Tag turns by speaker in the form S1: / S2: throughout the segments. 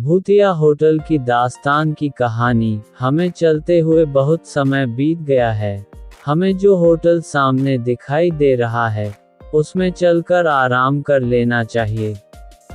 S1: भूतिया होटल की दास्तान की कहानी। हमें चलते हुए बहुत समय बीत गया है। हमें जो होटल सामने दिखाई दे रहा है उसमें चलकर आराम कर लेना चाहिए,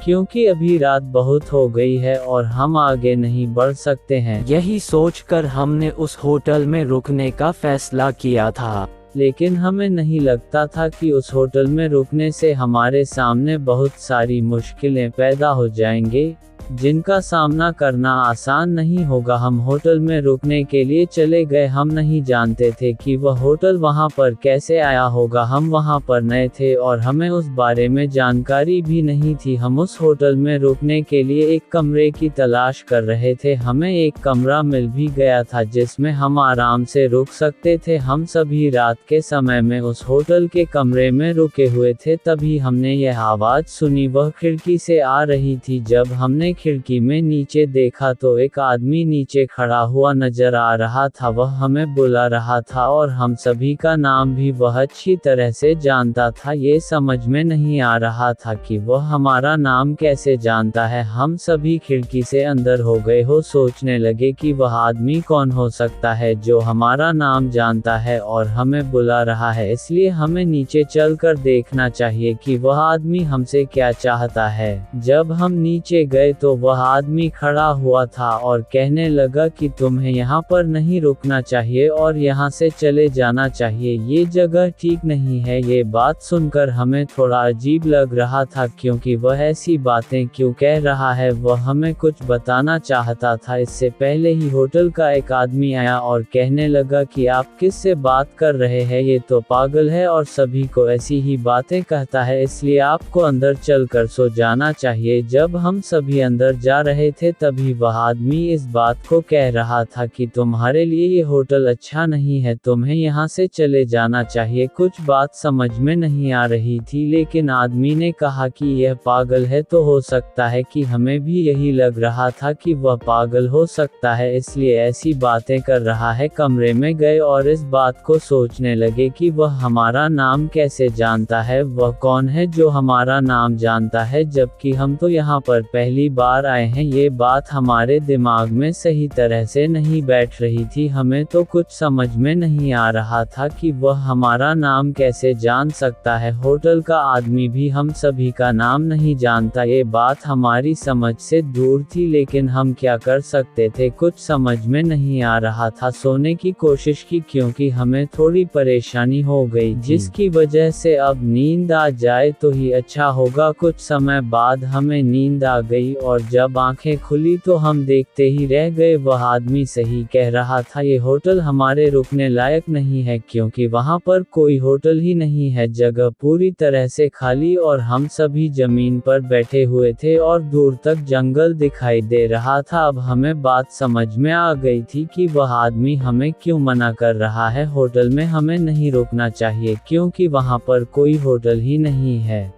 S1: क्योंकि अभी रात बहुत हो गई है और हम आगे नहीं बढ़ सकते हैं।
S2: यही सोचकर हमने उस होटल में रुकने का फैसला किया था।
S1: लेकिन हमें नहीं लगता था कि उस होटल में रुकने से हमारे सामने बहुत सारी मुश्किलें पैदा हो जाएंगे, जिनका सामना करना आसान नहीं होगा। हम होटल में रुकने के लिए चले गए। हम नहीं जानते थे कि वह होटल वहां पर कैसे आया होगा। हम वहां पर नए थे और हमें उस बारे में जानकारी भी नहीं थी। हम उस होटल में रुकने के लिए एक कमरे की तलाश कर रहे थे। हमें एक कमरा मिल भी गया था जिसमें हम आराम से रुक सकते थे। हम सभी रात के समय में उस होटल के कमरे में रुके हुए थे। तभी हमने यह आवाज़ सुनी। वह खिड़की से आ रही थी। जब हमने खिड़की में नीचे देखा तो एक आदमी नीचे खड़ा हुआ नजर आ रहा था। वह हमें बुला रहा था और हम सभी का नाम भी वह अच्छी तरह से जानता था। ये समझ में नहीं आ रहा था कि वह हमारा नाम कैसे जानता है। हम सभी खिड़की से अंदर हो गए हो, सोचने लगे कि वह आदमी कौन हो सकता है जो हमारा नाम जानता है और हमें बुला रहा है। इसलिए हमें नीचे चलकर देखना चाहिए कि वह आदमी हमसे क्या चाहता है। जब हम नीचे गए तो वह आदमी खड़ा हुआ था और कहने लगा कि तुम्हें यहाँ पर नहीं रुकना चाहिए और यहाँ से चले जाना चाहिए। ये जगह ठीक नहीं है। ये बात सुनकर हमें थोड़ा अजीब लग रहा था, क्योंकि वह ऐसी बातें क्यों कह रहा है। वह हमें कुछ बताना चाहता था। इससे पहले ही होटल का एक आदमी आया और कहने लगा कि आप किससे बात कर रहे हैं, ये तो पागल है और सभी को ऐसी ही बातें कहता है, इसलिए आपको अंदर चलकर सो जाना चाहिए। जब हम सभी अंदर जा रहे थे तभी वह आदमी इस बात को कह रहा था कि तुम्हारे लिए ये होटल अच्छा नहीं है, तुम्हें यहाँ से चले जाना चाहिए। कुछ बात समझ में नहीं आ रही थी, लेकिन आदमी ने कहा कि यह पागल है। तो हो सकता है कि हमें भी यही लग रहा था कि वह पागल हो सकता है, इसलिए ऐसी बातें कर रहा है। कमरे में गए और इस बात को सोचने लगे कि वह हमारा नाम कैसे जानता है। वह कौन है जो हमारा नाम जानता है, जबकि हम तो यहाँ पर पहली बार आए हैं। ये बात हमारे दिमाग में सही तरह से नहीं बैठ रही थी। हमें तो कुछ समझ में नहीं आ रहा था कि वह हमारा नाम कैसे जान सकता है। होटल का आदमी भी हम सभी का नाम नहीं जानता। ये बात हमारी समझ से दूर थी, लेकिन हम क्या कर सकते थे, कुछ समझ में नहीं आ रहा था। सोने की कोशिश की, क्योंकि हमें थोड़ी परेशानी हो गई, जिसकी वजह से अब नींद आ जाए तो ही अच्छा होगा। कुछ समय बाद हमें नींद आ गई और जब आंखें खुली तो हम देखते ही रह गए। वह आदमी सही कह रहा था। ये होटल हमारे रुकने लायक नहीं है, क्योंकि वहां पर कोई होटल ही नहीं है। जगह पूरी तरह से खाली और हम सभी जमीन पर बैठे हुए थे और दूर तक जंगल दिखाई दे रहा था। अब हमें बात समझ में आ गई थी कि वह आदमी हमें क्यों मना कर रहा है। होटल में हमें नहीं रुकना चाहिए, क्योंकि वहां पर कोई होटल ही नहीं है।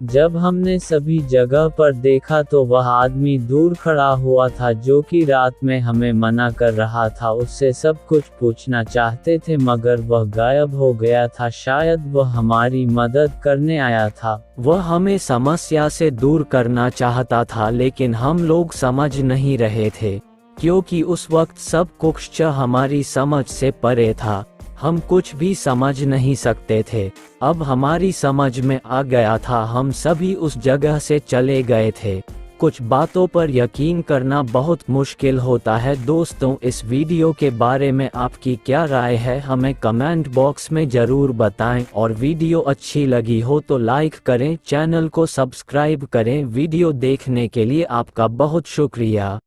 S1: जब हमने सभी जगह पर देखा तो वह आदमी दूर खड़ा हुआ था, जो कि रात में हमें मना कर रहा था। उससे सब कुछ पूछना चाहते थे, मगर वह गायब हो गया था। शायद वह हमारी मदद करने आया था।
S2: वह हमें समस्या से दूर करना चाहता था, लेकिन हम लोग समझ नहीं रहे थे, क्योंकि उस वक्त सब कुछ हमारी समझ से परे था। हम कुछ भी समझ नहीं सकते थे। अब हमारी समझ में आ गया था। हम सभी उस जगह से चले गए थे। कुछ बातों पर यकीन करना बहुत मुश्किल होता है। दोस्तों, इस वीडियो के बारे में आपकी क्या राय है, हमें कमेंट बॉक्स में ज़रूर बताएं। और वीडियो अच्छी लगी हो तो लाइक करें, चैनल को सब्सक्राइब करें। वीडियो देखने के लिए आपका बहुत शुक्रिया।